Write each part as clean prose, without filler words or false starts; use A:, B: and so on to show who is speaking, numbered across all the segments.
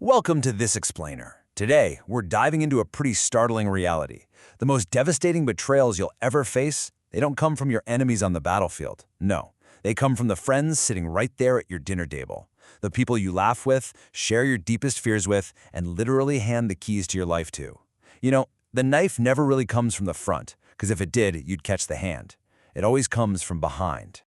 A: Welcome to This Explainer. Today, we're diving into a pretty startling reality. The most devastating betrayals you'll ever face, they don't come from your enemies on the battlefield. No, they come from the friends sitting right there at your dinner table. The people you laugh with, share your deepest fears with, and literally hand the keys to your life to. You know, the knife never really comes from the front, because if it did, you'd catch the hand. It always comes from behind.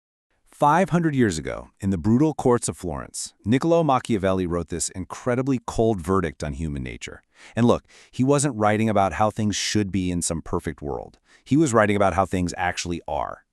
B: 500 years ago, in the brutal courts of Florence, Niccolo Machiavelli wrote this incredibly cold verdict on human nature. And look, he wasn't writing about how things should be in some perfect world. He was writing about how things actually are.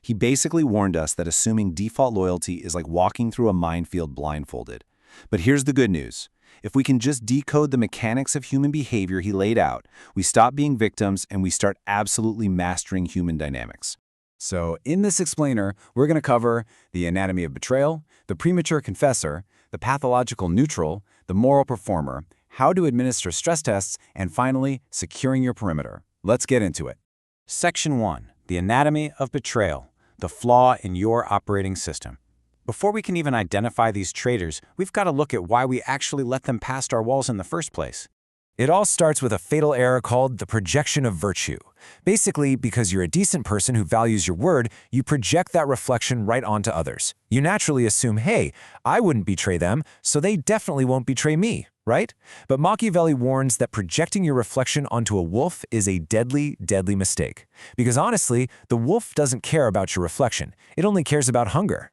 B: He basically warned us that assuming default loyalty is like walking through a minefield blindfolded. But here's the good news. If we can just decode the mechanics of human behavior he laid out, we stop being victims and we start absolutely mastering human dynamics.
C: So in this explainer, we're going to cover the anatomy of betrayal, the premature confessor, the pathological neutral, the moral performer, how to administer stress tests, and finally, securing your perimeter. Let's get into it. Section 1. The anatomy of betrayal, the flaw in your operating system. Before we can even identify these traitors, we've got to look at why we actually let them past our walls in the first place. It all starts with a fatal error called the projection of virtue. Basically, because you're a decent person who values your word, you project that reflection right onto others. You naturally assume, hey, I wouldn't betray them, so they definitely won't betray me, right? But Machiavelli warns that projecting your reflection onto a wolf is a deadly, deadly mistake. Because honestly, the wolf doesn't care about your reflection. It only cares about hunger.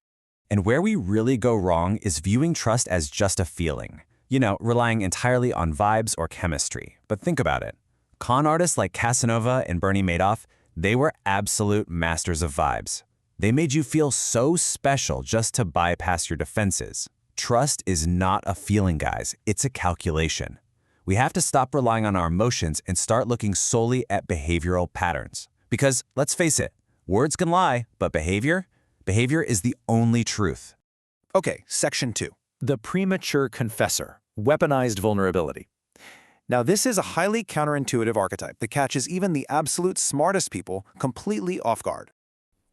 C: And where we really go wrong is viewing trust as just a feeling. You know, relying entirely on vibes or chemistry. But think about it. Con artists like Casanova and Bernie Madoff, they were absolute masters of vibes. They made you feel so special just to bypass your defenses. Trust is not a feeling, guys. It's a calculation. We have to stop relying on our emotions and start looking solely at behavioral patterns. Because, let's face it, words can lie, but behavior is the only truth.
A: Okay, Section 2.
D: The premature confessor, weaponized vulnerability. Now, this is a highly counterintuitive archetype that catches even the absolute smartest people completely off guard.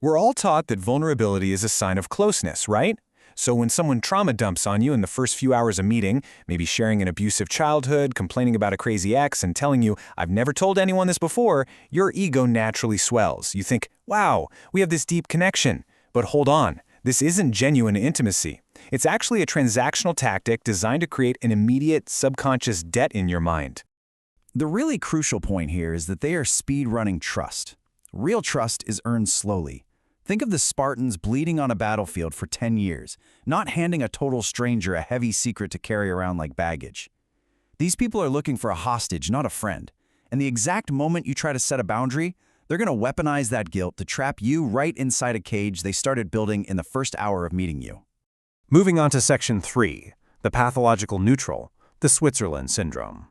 A: We're all taught that vulnerability is a sign of closeness, right? So when someone trauma dumps on you in the first few hours of meeting, maybe sharing an abusive childhood, complaining about a crazy ex, and telling you, I've never told anyone this before, your ego naturally swells. You think, wow, we have this deep connection. But hold on, this isn't genuine intimacy. It's actually a transactional tactic designed to create an immediate subconscious debt in your mind.
C: The really crucial point here is that they are speed-running trust. Real trust is earned slowly. Think of the Spartans bleeding on a battlefield for 10 years, not handing a total stranger a heavy secret to carry around like baggage. These people are looking for a hostage, not a friend. And the exact moment you try to set a boundary, they're going to weaponize that guilt to trap you right inside a cage they started building in the first hour of meeting you.
B: Moving on to Section 3, the pathological neutral, the Switzerland syndrome.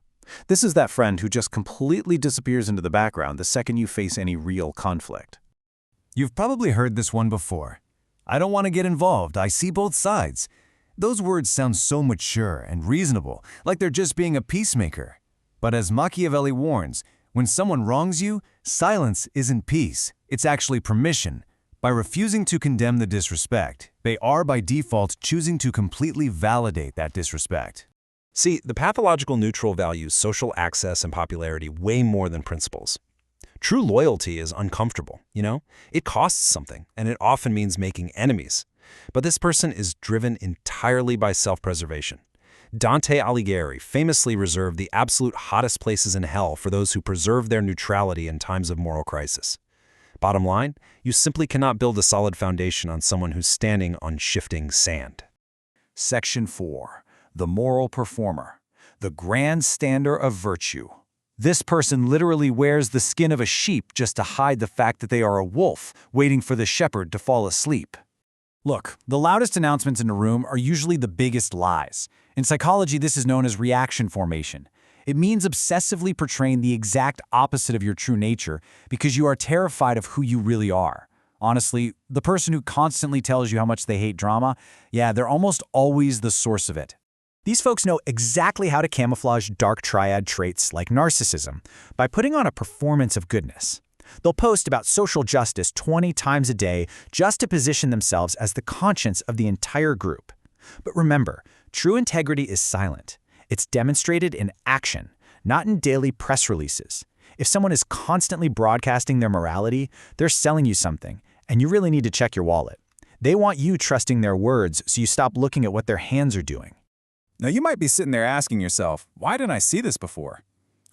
B: This is that friend who just completely disappears into the background the second you face any real conflict.
A: You've probably heard this one before. I don't want to get involved. I see both sides. Those words sound so mature and reasonable, like they're just being a peacemaker. But as Machiavelli warns, when someone wrongs you, silence isn't peace. It's actually permission. By refusing to condemn the disrespect, they are by default choosing to completely validate that disrespect.
E: See, the pathological neutral values social access and popularity way more than principles. True loyalty is uncomfortable, you know? It costs something, and it often means making enemies. But this person is driven entirely by self-preservation. Dante Alighieri famously reserved the absolute hottest places in hell for those who preserve their neutrality in times of moral crisis. Bottom line, you simply cannot build a solid foundation on someone who's standing on shifting sand.
A: Section 4. The moral performer, the grand stander of virtue. This person literally wears the skin of a sheep just to hide the fact that they are a wolf, waiting for the shepherd to fall asleep. Look, the loudest announcements in a room are usually the biggest lies. In psychology, this is known as reaction formation. It means obsessively portraying the exact opposite of your true nature because you are terrified of who you really are. Honestly, the person who constantly tells you how much they hate drama, yeah, they're almost always the source of it. These folks know exactly how to camouflage dark triad traits like narcissism by putting on a performance of goodness. They'll post about social justice 20 times a day just to position themselves as the conscience of the entire group. But remember, true integrity is silent. It's demonstrated in action, not in daily press releases. If someone is constantly broadcasting their morality, they're selling you something, and you really need to check your wallet. They want you trusting their words so you stop looking at what their hands are doing.
C: Now you might be sitting there asking yourself, why didn't I see this before?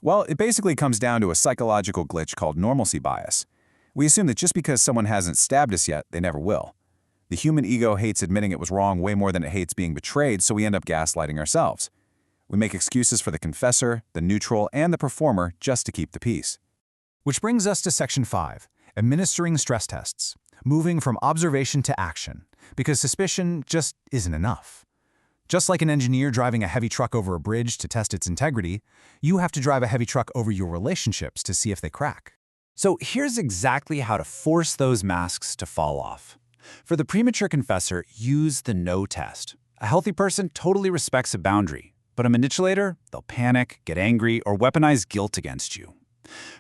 C: Well, it basically comes down to a psychological glitch called normalcy bias. We assume that just because someone hasn't stabbed us yet, they never will. The human ego hates admitting it was wrong way more than it hates being betrayed, so we end up gaslighting ourselves. We make excuses for the confessor, the neutral, and the performer just to keep the peace. Which brings us to Section 5, administering stress tests, moving from observation to action, because suspicion just isn't enough. Just like an engineer driving a heavy truck over a bridge to test its integrity, you have to drive a heavy truck over your relationships to see if they crack.
B: So here's exactly how to force those masks to fall off. For the premature confessor, use the no test. A healthy person totally respects a boundary, but a manipulator, they'll panic, get angry, or weaponize guilt against you.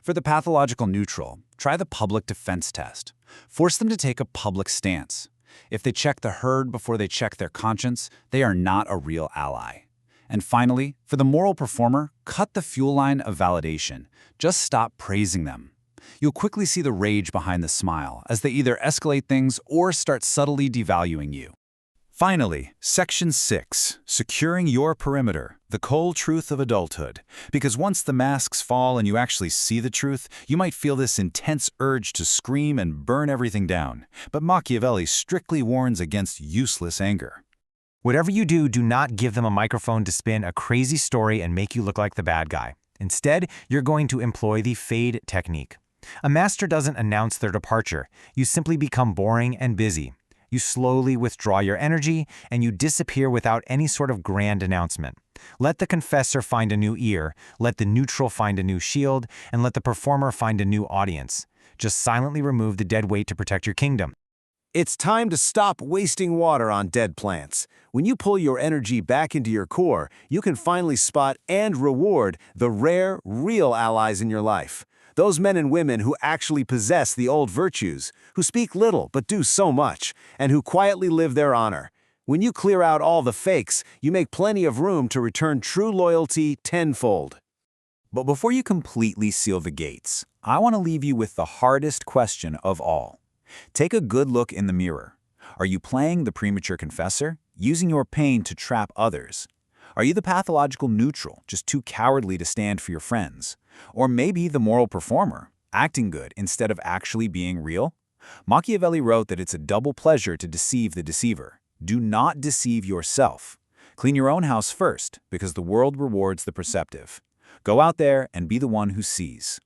B: For the pathological neutral, try the public defense test. Force them to take a public stance. If they check the herd before they check their conscience, they are not a real ally. And finally, for the moral performer, cut the fuel line of validation. Just stop praising them. You'll quickly see the rage behind the smile as they either escalate things or start subtly devaluing you.
C: Finally, Section 6, securing your perimeter, the cold truth of adulthood. Because once the masks fall and you actually see the truth, you might feel this intense urge to scream and burn everything down. But Machiavelli strictly warns against useless anger.
A: Whatever you do, do not give them a microphone to spin a crazy story and make you look like the bad guy. Instead, you're going to employ the fade technique. A master doesn't announce their departure. You simply become boring and busy. You slowly withdraw your energy, and you disappear without any sort of grand announcement. Let the confessor find a new ear, let the neutral find a new shield, and let the performer find a new audience. Just silently remove the dead weight to protect your kingdom.
D: It's time to stop wasting water on dead plants. When you pull your energy back into your core, you can finally spot and reward the rare, real allies in your life. Those men and women who actually possess the old virtues, who speak little but do so much, and who quietly live their honor. When you clear out all the fakes, you make plenty of room to return true loyalty tenfold.
B: But before you completely seal the gates, I want to leave you with the hardest question of all. Take a good look in the mirror. Are you playing the premature confessor, using your pain to trap others? Are you the pathological neutral, just too cowardly to stand for your friends? Or maybe the moral performer, acting good instead of actually being real? Machiavelli wrote that it's a double pleasure to deceive the deceiver. Do not deceive yourself. Clean your own house first, because the world rewards the perceptive. Go out there and be the one who sees.